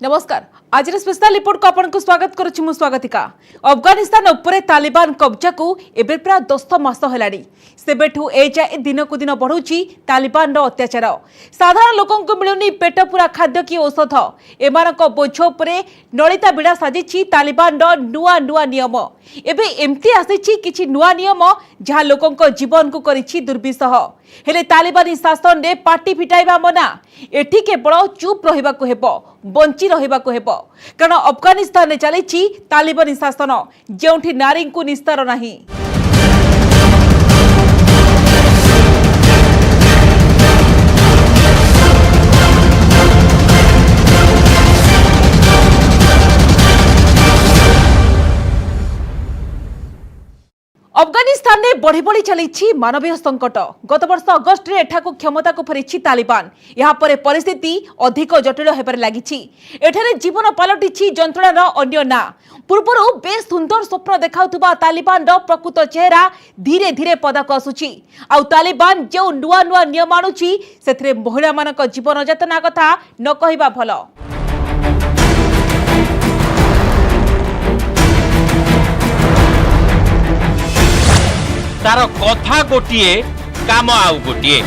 नमस्कार आज special report को आपको स्वागत करुच्ची मु स्वागतिका। अफगानिस्तान उपरे तालिबान कब्जा को एबे प्राय 10 मास हेलानी सेबेठू ए जाए दिन को दिन बढ़ुची तालिबान अत्याचार। साधारण लोकों को मिलुनी पेट पूरा खाद्य की औषध एमानक बोझ उपरे नलिता बिड़ा साजिची तालिबान नुआ नुआ नियम। एबे एमती आसीची किछि नुआ नियम जहाँ लोकों जीवन को करिछि दुर्विसह। हेले तालिबानी शासन ने पार्टी फिटाइबा मना। एठी केवल चुप रहिबाकु हेबो, बंची रहिबाकु हेबो, कारण अफगानिस्तान चली तालिबानी शासन जेउठी नारी को निस्तार नहीं। अफगानिस्तान में बढ़ी बढ़ी चली मानवीय संकट। गत वर्ष अगस्ट में एठाकू क्षमता को फेरी तालिबान। यहाँ पर परिस्थिति अधिक जटिल होबार लगी। एठारे जीवन पलटि जंत्रणार अन्य ना। पूर्वर बेस सुंदर स्वप्न देखाउथुबा तालिबान प्रकृत चेहरा धीरे धीरे पदाक आसुची। आउ तालिबान जो नुआ नुआ नियम आणुची सेथिरे महिला मानक जीवन यातना कथा न कहिबा भल। तार कथा गोटिए काम आउ गोटिए।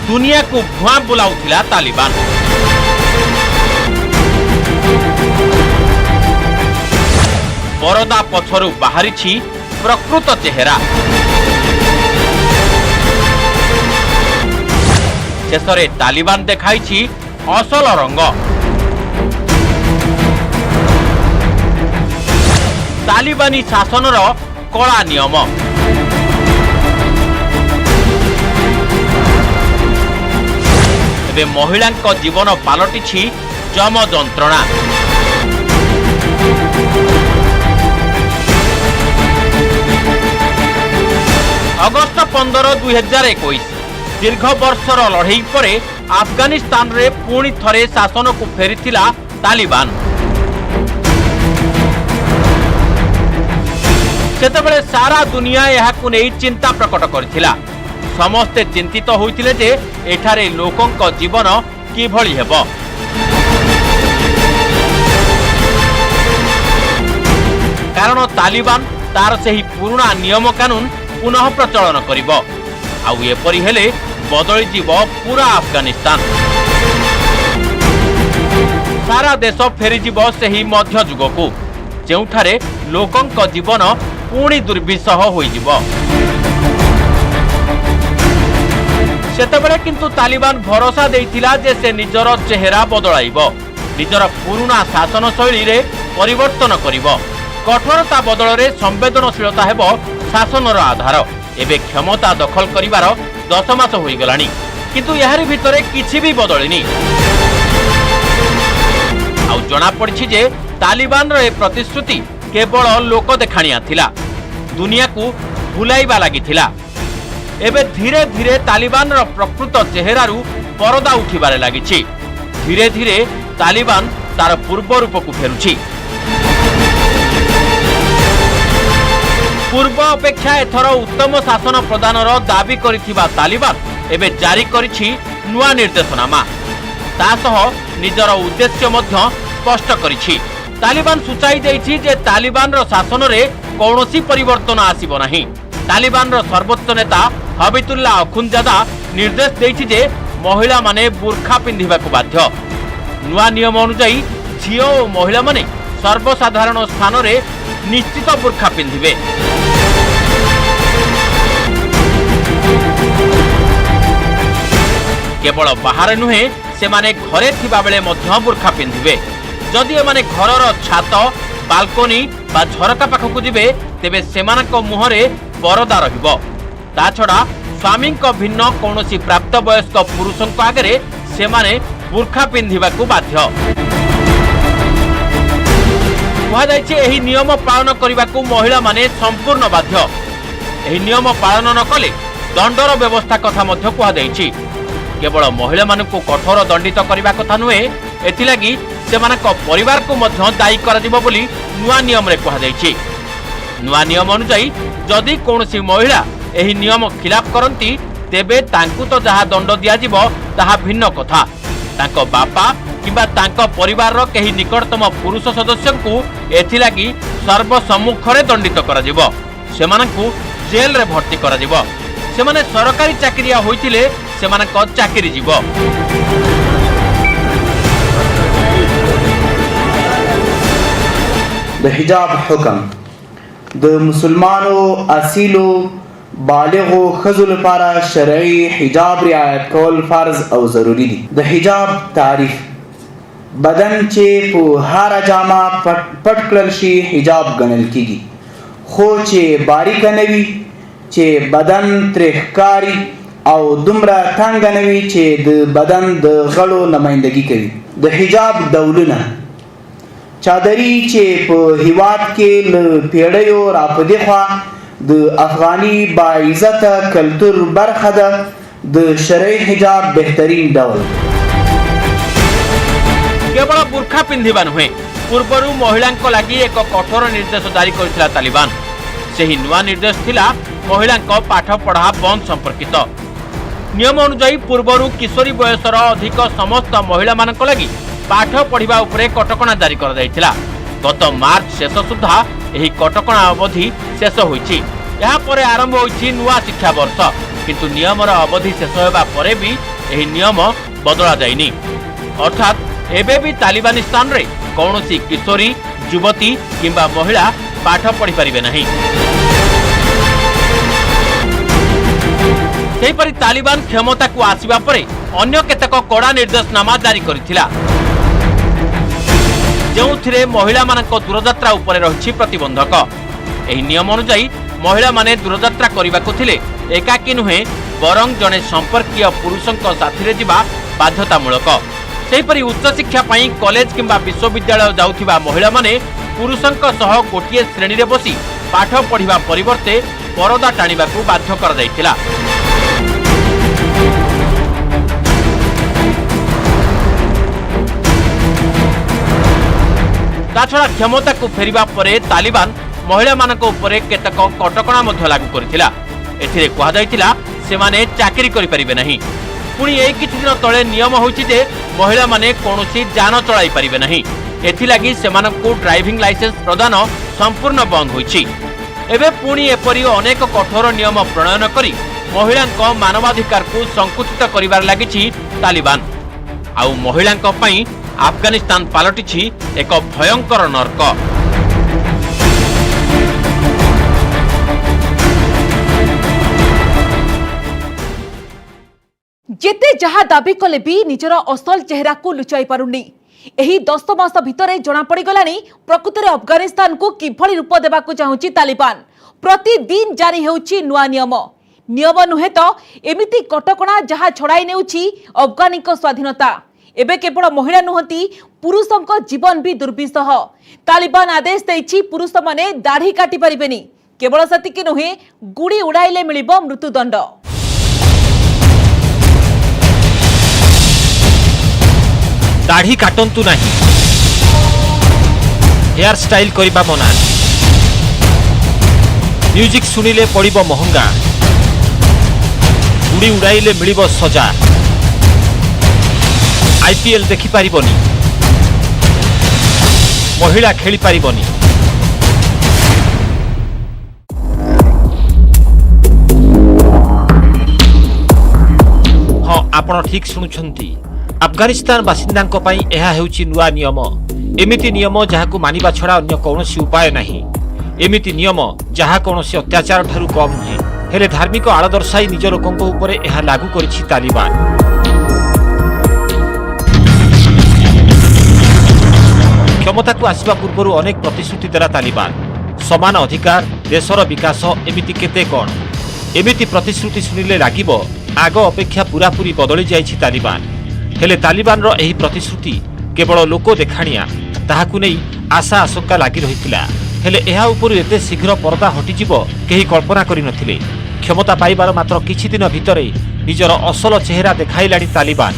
दुनिया को भुआ बुलाउथिला तालिबान। परदा पछरु बाहरिछि प्रकृत चेहरा। शेषरे तालिबान देखाइछि असल रंग। तालिबानी शासनर कड़ा नियम। एबे महिलांक जीवन पालटिछि जम जंत्रणा। अगस्त 15, 2021 दीर्घ वर्षर लड़ई पर अफगानिस्तान रे पुणी थरे शासन को फेरीथिला तालिबान। सेतेबेले सारा दुनिया यहाकु नै चिंता प्रकट करथिला। समस्ते चिंतित होइथिले जे एठारे लोकंक जीवन किभଳି हेबो। कारण तालिबान तार सेही पुराना नियम कानून पुनः प्रचलन करिबो। आउ एपरि हेले बदली जीवो पूरा अफगानिस्तान। सारा देश फेरी जीवो सेही मध्य जुगकु जेउठारे लोकंक जीवन पुणी दुर्विसह होइजिबो। सेतेबेले किंतु तालिबान भरोसा देइथिला जे से निजर चेहरा बदलाइबो, निजर पुराना शासन शैली रे परिवर्तन करिबो। कठोरता बदल रे संवेदनशीलता हेबो शासनर आधार। एबे क्षमता दखल करिवार 10 मास होई गलानी, किंतु याहारी भितरे किछि भी बदलिनी। आउ जणा पड़छि जे तालिबान रे प्रतिश्रुति केवल लोक देखाणिया थिला, दुनिया को भुलाइबा लागि थिला। एबे धीरे धीरे तालिबान रो प्रकृत चेहरा रु परदा उठिबारे लागिछि। धीरे धीरे तालिबान तार पूर्व रूप को फेरुछि। पूर्व अपेक्षा एथर उत्तम शासन प्रदानर दाबी करिथिबा तालिबान एबे जारी करिछि नुआ निर्देशनामा। तासह निजर उद्देश्य मध्य स्पष्ट करिछि। तालिबान सूचाई देइछि जे तालिबान रो शासन रे कौनसी परिवर्तन आसीबो नाही। तालिबान रो सर्वोच्च नेता हबीबुल्ला अखुंजादा निर्देश देइछि जे महिला माने बुर्खा पिंधिबाकु बाध्य। नुआ नियम अनुसार झियो और महिला माने सर्वसाधारण स्थान रे निश्चित बुर्खा पिंधिबे। केवल बाहर नुहे से माने घरे थिबा बेले मध्य बुर्खा पिंधिबे। जदि एमाने घरर छात बालकोनी बा झरका पाखकु जिबे तेबे सेमानक मुहरे परदा रहिबो। ता छडा स्वामीक भिन्न कौनसी प्राप्त वयस्क पुरुषक आगे सेमाने बुर्खा पिंधिबाकु बाध्य। कुहाଯାଇଛି एही नियम पालन करिबाकु महिला माने संपूर्ण बाध्य। एही नियम पालन न कले दंडर व्यवस्था कथा मध्य कुहाଯାଇଛି। केवल महिला मानकु कठोर दंडित करिबा कथा नुहे, एथिलागी सेमानक परिवार को मध्य दायी कराजिबो बोली नुआ नियम रे कुहाଯାଇଛି। नुआ नियम अनुसार जदि कौनसी महिला एही नियम खिलाफ करती तेबे तांकु तो जहा दंड दियाजिबो ताहा भिन्न कथा। तांको बापा किंबा तांको परिवार रो केही निकटतम पुरुष सदस्यंकु एथिलागी सर्वसम्मुखरे दंडित कराजिबो। सेमानंकु जेल रे भर्ती कराजिबो। सेमाने सरकारी चाकरिया होइतिले सेमानक चाकरी जीवो। द हिजाब हुक्म द मुसलमानों असीलो बालिगो खजुल पारा शरई हिजाब रियायत कौल फर्ज और जरूरी दी। द हिजाब तारीफ बदन चे पो हारा जामा पटकलशी हिजाब गनल कीगी। खो चे बारीक नवी चे बदन त्रेहकारी और दुमरा तंग नवी चे द बदन द गलो नुमाइंदगी करी। द हिजाब दौलना चादरी चे हिवात के पेड़यो रापदेखा द अफगानी बाइज़त कल्चर बरखद द शरई हिजाब बेहतरीन डौल। केवल बुर्खा पिंधिबा नुहे पूर्वरु महिलांको लागि एक कठोर निर्देश जारी करथिला तालिबान। सेही नुआ निर्देश थिला महिलांको पाठ पढ़ा बंद संपर्कित। नियम अनुसार पूर्वरु किशोरी बयसर अधिक समस्त महिला मानक लागि पाठ पढ़िबा उपरे कटकणा जारी कर दैथिला। गत मार्च शेष सुधा एही कटकणा अवधि शेष होईछि। यहाँ पर आरंभ होईछि नुआ शिक्षा वर्ष, किंतु नियमर अवधि शेष होबा परे भी एही नियम बदला जाइनि। अर्थात एबे भी तालिबानिस्तान रे कौनसी किशोरी युवती किंबा महिला पाठ पढ़ी पारिबे नहीं। सेहीपरि तालिबान क्षमता को आसिबा परे अन्य केतक कड़ा निर्देशनामा जारी करिथिला, जोथिरे महिला मानक दूरयात्रा उपरे रहिछि प्रतिबंधक। एही नियम अनुसार महिला माने दूरयात्रा करिबाकु थिले एकाकी नुहे बरं जने संपर्कीय पुरुषंक साथीरे जिबा बाध्यतामूलक। सेहीपरि उच्च शिक्षा पई कॉलेज किंबा विश्वविद्यालय जाउथिबा महिला माने पुरुषंक सह गोटिए श्रेणी रे बसी पाठ पढ़िबा परिवर्ते परदा टाणिबाकु बाध्य कर दैथिला। ताछड़ा क्षमता को फेरिबा परे तालिबान महिला मानक उपरे केतक कटकणा मध्य लागू करथिला। एथिरे कहा जायतिला सेमाने चाकरी करि परिबे नहीं। पुणी एई किछि दिन तळे नियम होइछि जे महिला माने कोनोसी जान चलाई परिबे नहीं। एथिलागि सेमानकु ड्राइविंग लाइसेंस प्रदान संपूर्ण बंद होइछि। एबे पुणी एपरि अनेक कठोर नियम प्रणयन करी महिलांक मानवाधिकार को संकुचित करिबार लागिछि तालिबान। आउ महिलांक पई अफगानिस्तान पालटिछि एक भयंकर नर्क। जेते जहा दाबी कले भी निजर असल चेहरा को लुचाई पारुनी। एही 10 मास भितरे जना पड़ी गलानी प्रकृତରେ अफगानिस्तान को किभଳି रूप देबाकू चाहूची तालिबान। प्रतिदिन जारी हेउची नुआ नियम। नियम नुहे तो एमिति कटकणा जहा छड़ाई नेउची अफगानिक स्वाधीनता। एबे केवल महिला नुहति पुरुषंक जीवन भी दुर्विसह। तालिबान आदेश देछि पुरुष माने दाढ़ी काटी परिबेनी। केवल सतिके नुहे गुड़ी उड़ाइले मिलिबो मृत्युदंड। दाढ़ी काटंतु नहीं, हेयर स्टाइल करिबा मना, म्यूजिक सुनिले पड़िबो महंगा, गुड़ी उड़ाइले मिलिबो सजा, आईपीएल देखि पारिबोनी, महिला खेली पारिबोनी। हाँ, आपण ठीक शुणुछंती। अफगानिस्तान बासिंदांको पई एहा हेउची नुआ नियम। एमिति नियम जहाकु मानिबा छड़ा अन्य कौनसी उपाय नहीं। एमिति नियम जहा कौनसी अत्याचार ठारू कम नुहे, हेले धार्मिक आड़ दर्शाई निज लोकंको उपरे एहा लागू करिछि तालिबान। क्षमता को आसिबा पूर्वरु अनेक प्रतिश्रुति देला तालिबान। समान अधिकार, देशर विकास, एमिति केते कोन। एमिति प्रतिश्रुति सुनिले लागिबो आग अपेक्षा पूरापूरी बदली जाइछि तालिबान। हेले तालिबान रो एही प्रतिश्रुति केवल लोक देखाणिया, ताहाकु नै आशा आशंका लागि रहितिला। हेले एहा उपरु एते शीघ्र पर्दा हटिजिबो केही कल्पना करि नथिले। क्षमता पाइबार मात्र किछि दिन भितरे निजर असल चेहरा देखाइलाणी तालिबान।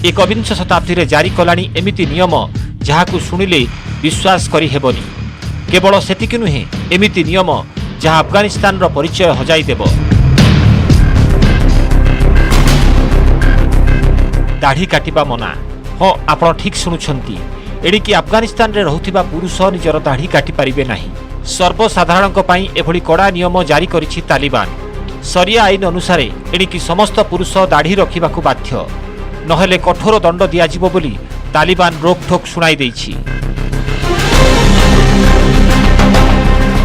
21 शताब्दी रे जारी कलाणी एमिति नियम जहाकु सुनिले विश्वास करि हेबनी। केवल सेतिकि नुहे, एमिति नियम जहा अफगानिस्तान रो परिचय हजाई देबो। दाढ़ी काटिबा मना। हाँ आपण ठीक शुणुछंती, एणिकी अफगानिस्तान रे रहुथिबा पुरुष निजर दाढ़ी काटि पारिबे नाही। सर्वसाधारणक पई एभली कड़ा नियम जारी करिछि तालिबान। सरिया आईन अनुसार एणिकी समस्त पुरुष दाढ़ी रखिबाकू बाध्य, नहेले कठोर दंड दियाजिबो बोली तालिबान रोकठोक शुणाई देइछि।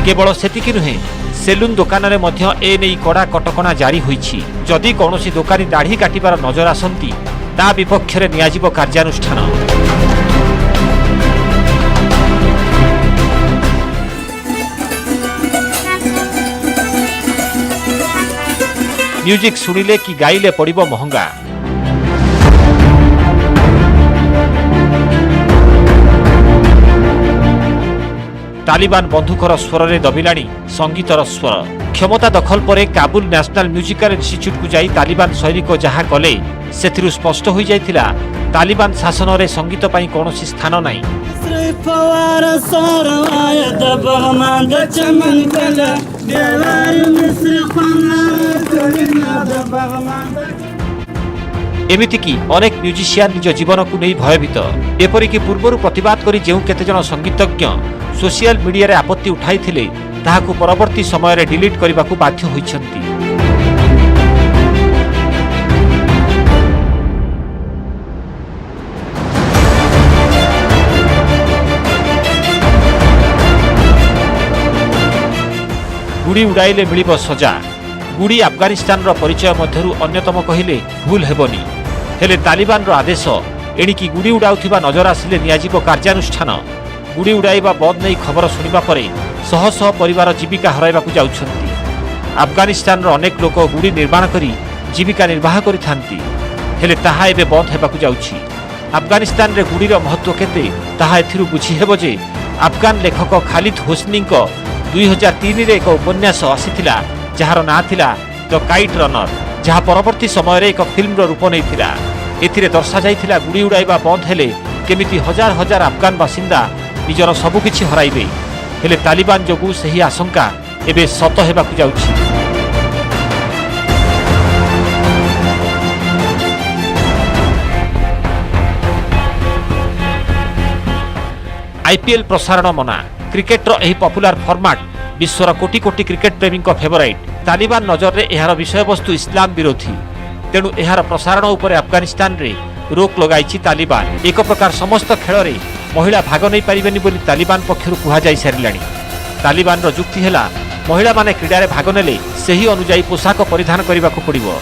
केवल सेतिकी नुहे, सेलून दुकान रे मध्य ए नेई कड़ा कटकणा जारी होइछि। जदि कौनसी दुकानी दाढ़ी काटिबार नजर आसंती ता विपक्ष रे नियाजिबो कार्यानुष्ठान। म्यूजिक सुनिले कि गाइले पड़िबो महंगा। तालिबान बंधुकर स्वर रे दबिलाणी संगीतर स्वर। क्षमता दखल परे काबुल नेशनल म्यूजिकल इन्स्टिट्यूट को जाई तालिबान सैनिक जहा कले सेथिरु स्पष्ट होई जाइथिला तालिबान शासन रे संगीत पई कोनोसी स्थान नाही। एमितिकी अनेक म्यूजिशियन निज जीवन को नहीं भयभीत। एपरिकी पूर्वर प्रतिवाद करी जेउ केतेजन संगीतज्ञ सोशल मीडिया रे आपत्ति उठाई थिले ताहाकु परवर्ती समय रे डिलीट करबाकू बाध्य होइछंती। गुड़ी उड़ाइले मिलिब सजा। गुड़ी अफगानिस्तान रो परिचय मध्यरु अन्यतम कहिले भूल हेबनी। हेले तालिबान रो आदेश एणिकी गुड़ी उड़ाउथिबा नजर आसिले नियाजिबो कार्यानुष्ठान। गुड़ी उड़ाइबा बंद नहीं खबर शुणा पर शह शह परिवार जीविका हराइबाकू जाउछंती। अफगानिस्तान रो अनेक लोक गुड़ी निर्माण करी जीविका निर्वाह करिथांती, हेले ताहा एबे बंद हेबाकू जाउछि। अफगानिस्तान रे गुड़ीर महत्व केते ताहा एथिरु बुझी हेबो जे अफगान लेखक खालिद होसनी 2003 रे एक उपन्यास आसीथिला जहार ना थिला द काइट रनर, जहाँ परवर्ती समय रे एक फिल्म रो रूप नैथिला। एथिरे दर्शा जाइथिला गुड़ी उड़ाइबा बंद हेले केमिति हजार हजार अफगान बासिंदा निजर सबुकिछि हराइबे। हेले तालिबान जोगु सही आशंका एबे सत हेबाकू जाउछि। आईपीएल प्रसारण मना। क्रिकेटर एही पॉपुलर फॉर्मेट विश्वर कोटी कोटी क्रिकेट प्रेमी फेवरेट। तालिबान नजर रे एहार विषय वस्तु इस्लाम विरोधी, तेणु एहार प्रसारण उपरे अफगानिस्तान रे रोक लगाइछि तालिबान। एक प्रकार समस्त खेल रे महिला भाग नहीं पारिबेनी बोली तालिबान पक्षरु कुहा जाई सारिलाणी। तालिबान रो जुक्ति हेला महिला माने क्रीडा रे भाग नेले सही अनुसार पोशाक परिधान करिबाकू पड़िबो।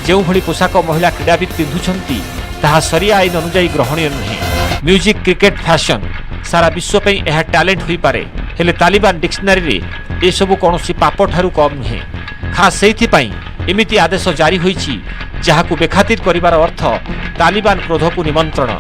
जेउ भली पोशाक महिला क्रीडाविद पिंधुछंती ताहा सरिया आईन अनुसार ग्रहणीय नुहे। म्यूजिक, क्रिकेट, फैशन सारा विश्व पे यह टैलेंट हुई पारे, हेले तालिबान डिक्शनरी रे ए सबु कोनोसी पाप ठारू कम नुहे। खास सेइथि पई एमिति आदेश जारी होईछि जहाकू बेखातिर करिवार अर्थ तालिबान क्रोध को निमंत्रण।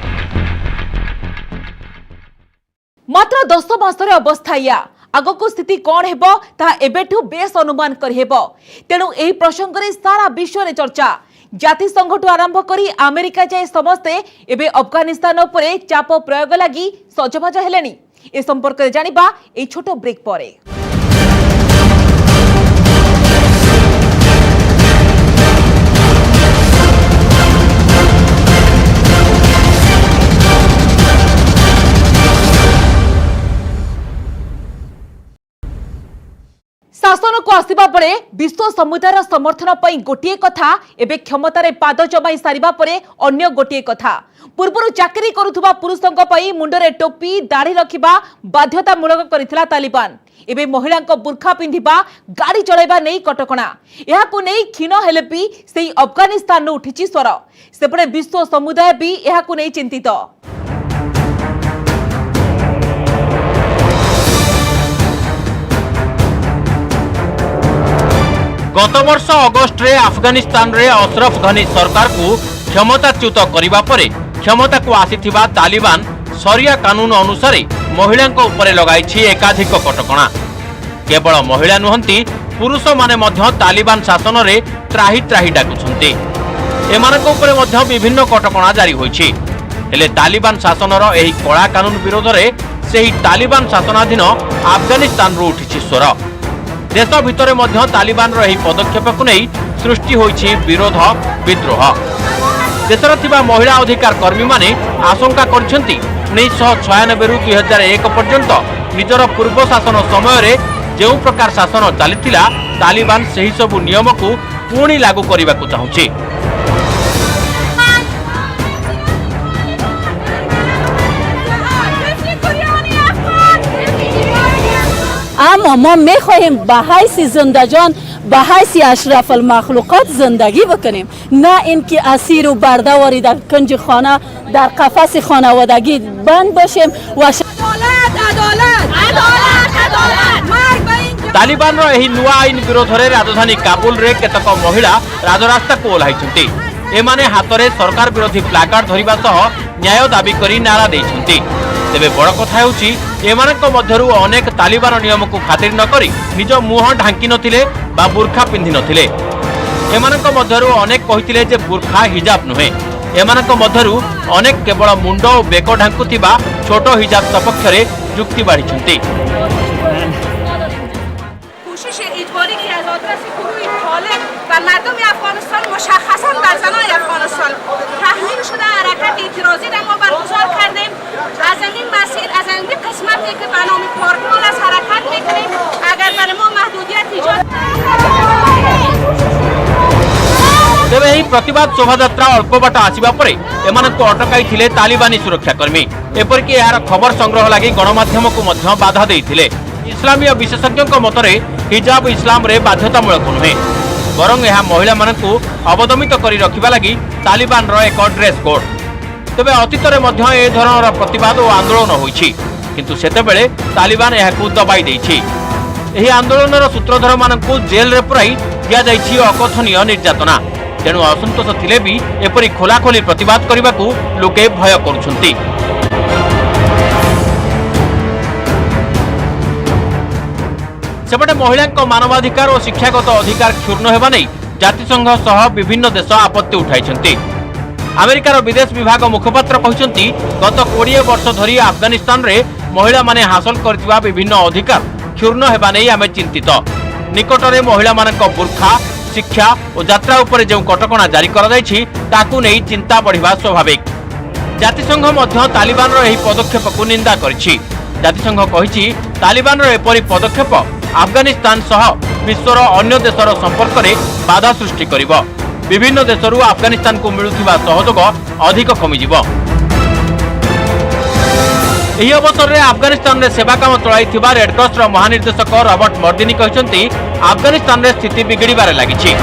मात्र 10 मासरे अवस्था या आगको स्थिति कौन हेबो ता एबेठू बेस अनुमान करहेबो। तेणु एही प्रसंग रे सारा विश्व रे चर्चा। जातिसंघ आरंभ करी अमेरिका जाए समस्ते एबे अफगानिस्तान उपरे चाप प्रयोग लगी सजबाज हेलेनी। ए संपर्क में जानिबा ए छोट ब्रेक परे। शासन को आसिबा परे विश्व समुदायर समर्थन पई गोटिए कथा, एबे क्षमतारे पाद जमाई सारिबा परे अन्य गोटिए कथा। पूर्वरु चाकरी करुथुबा पुरुषंक पई मुंडरे टोपी दाढ़ी रखिबा बाध्यतामूलक करिथिला तालिबान। एबे महिलांक बुर्खा पिंधिबा, गाड़ी चलाइबा नै कटकणा। एहाकु नै क्षीण हेले भी सेही अफगानिस्तान उठिछि स्वर। सेपटे विश्व समुदाय भी एहाकु नै चिंतित। गत वर्ष अगस्ट रे अफगानिस्तान रे अशरफ घनी सरकार को क्षमताच्युत करिबा परे क्षमता को आसीथिबा तालिबान सरिया कानून अनुसार महिला उपरे लगाइछि एकाधिक कटकणा। केवल महिला नुहंती, पुरुष माने मध्य तालिबान शासन रे त्राही त्राही डाकुछंती। एमानक उपरे मध्य विभिन्न कटकणा जारी होइछि। हेले तालिबान शासन रो एही कड़ा कानून विरोध रे सेही तालिबान शासनाधीन अफगानिस्तान रो उठिछि स्वर। देश भितरे मध्य तालिबान रो एही पदक्षेप को नहीं सृष्टि होइछि विरोध, विद्रोह। देशर थिबा महिला अधिकार कर्मी माने आशंका करछंती 1996 रु 2001 पर्यंत निजर पूर्व शासन समय जो प्रकार शासन चलीथिला तालिबान सही सबु नियम को पुणी लागू करने को चाहूँगी। اما ما میخواهیم به حیث زنده جان به حیث اشرف المخلوقات زندگی بکنیم، نه اینکه اسیر و برده واری در کنج خانه در قفس خانوادگی بند باشیم و तालिबान नुआ आईन विरोध में राजधानी काबुल रे केतक महिला राजरास्ता को ओह्लाइछन्ति। एमाने हाथ में सरकार विरोधी प्लाकार्ड धरिबा सह न्याय दाबी करी नारा देइछन्ति। तेबे बड़ कथा हेउछि एमानक मध्यरु अनेक तालिबान नियम को खातिर न करी निज मुह ढांकी नथिले बा बुर्खा पिंधि नथिले। एमानक मध्यरु अनेक कहिथिले जे बुर्खा हिजाब नुहे। एमानक मध्यरु अनेक केवल मुंड और बेक ढांकुथिबा छोट हिजाब सपक्ष रे जुक्ति बाढ़िछन्ति। کوشش اجباری که از آدرس گروه طالب و مردم افغانستان مشخصا بر زنان افغانستان تحمیل شده حرکت اعتراضی را ما برگزار کردیم. از این مسیر از این قسمتی که به نام پارکمان از حرکت میکنیم اگر برای ما محدودیت ایجاد तेबे एही प्रतिवाद शोभायात्रा अल्प बाट आसिबा परे एमानक अटकाई थिले तालिबानी सुरक्षाकर्मी। एपरिक यार खबर संग्रह लगी गणमाध्यम को मध्य बाधा देइथिले। इस्लामीय विशेषज्ञों मतरे हिजाब इस्लाम रे बाध्यतामूलक नुहे बरं यह महिला मानकु अवदमित करी रखिबा लगी तालिबान रो एक ड्रेस कोड। तेबे अतीत रे मध्य ए धरणर प्रतिवाद और आंदोलन होइछि, किंतु सेतेबेले तालिबान एहाकु दबाई देइछि। एही आंदोलनर सूत्रधर मानकु जेल रे पुराई दिया जाइछि अकथनीय निर्यातना। तेणु असंतोष थिले भी एपरी खोलाखोली प्रतिवाद करने लोके भय करुछन्ति। सेपटे महिला मानवाधिकार और शिक्षागत अधिकार क्षुण्ण हेबा नै जातिसंघ सह विभिन्न देश आपत्ति उठाइछन्ति। अमेरिकार विदेश विभाग मुखपात्र कहते गत 20 वर्ष धरी अफगानिस्तान रे महिला माने हासिल करथिबा विभिन्न अधिकार क्षुण्ण हेबा नै आमे चिंतित। निकटरे महिला मानक बुर्खा शिक्षा और यात्रा उपर जो कटकणा जारी ताकू नहीं चिंता बढ़िबा स्वाभाविक। जातिसंघ मध्य तालिबान एही पदक्षेप को निंदा करिछि। जातिसंघ कहिछि तालिबान एपरि पदक्षेप अफगानिस्तान सह विश्वर अन्य देशर संपर्क में बाधा सृष्टि करिबो। विभिन्न देशरू अफगानिस्तान को मिलुथिबा सहयोग अधिक कमिजिबो। एही अवसर में अफगानिस्तान में सेवा काम चलाइथिबा रेडक्रॉस महानिर्देशक रॉबर्ट मर्दिनी कहते अफगानिस्तान में स्थिति बिगड़बार लगी।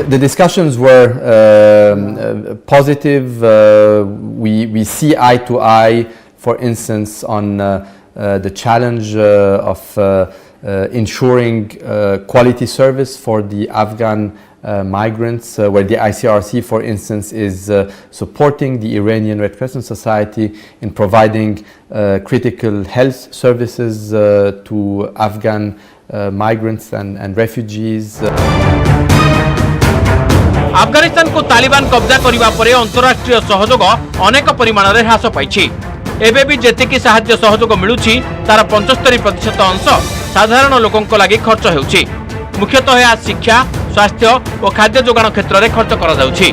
The discussions were positive. We see eye to eye, for instance, on the challenge of ensuring quality service for the Afghan migrants, where the ICRC, for instance, is supporting the Iranian Red Crescent Society in providing critical health services to Afghan migrants and refugees. Afghanistan को तालिबान कब्जा करने पर अंतरराष्ट्रीय सहयोग अनेक परिमाण में ह्रास पाई। एबे भी जेतिकी साहाय्य सहयोग मिलुछि तार 75% अंश साधारण लोकों लगी खर्च होउछि। मुख्यतः यह शिक्षा स्वास्थ्य और खाद्य जोगाण क्षेत्र में खर्च करा जाउछि।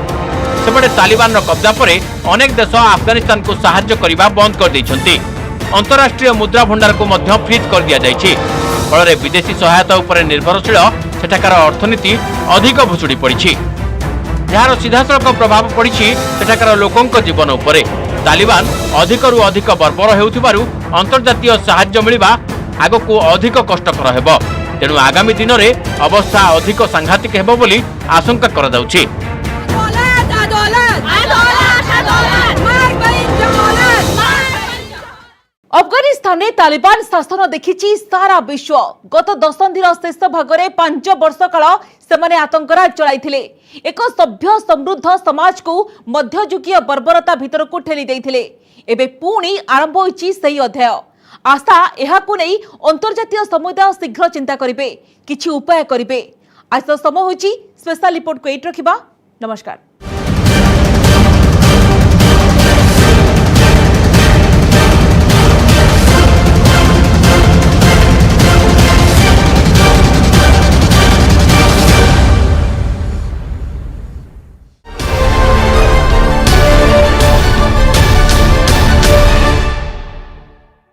सेपटे तालिबान कब्जा पर अनेक देश अफगानिस्तान को साहाय्य करने बंद कर दैछन्ति। अंतरराष्ट्रीय मुद्रा भंडार को मध्य फ्रीज कर दिया जाइछि। फल विदेशी सहायता उपर निर्भरशील सेठाकार अर्थनीति अधिक भुसुड़ी पड़ी। यार सीधासलख प्रभाव पड़ी सेठाकार लोकों जीवन उपर। तालिबान अधिकरू अधिक बर्बर हेउथिबारु अंतर्जातीय साहाय्य मिलिबा आगको अधिक कष्टकर हेबो। तेणु आगामी दिन में अवस्था अधिक सांघातिक हेबो बोली आशंका करा जाउछि। अफगानिस्तान में तालिबान शासन देखिछि सारा विश्व। गत दशंधिर शेष भाग में 5 वर्ष काल सेमाने आतंकराज चलाइथिले। एक सभ्य समृद्ध समाज को मध्ययुगीय बर्बरता भीतर को ठेली देइथिले। एबे पुणी आरंभ होइछि सही अध्याय। आशा एहाकु नै अंतर्जातीय समुदाय शीघ्र चिंता करिवे, किछि उपाय करिवे। आज समय होइछि स्पेशल रिपोर्ट को एट रखिबा। नमस्कार।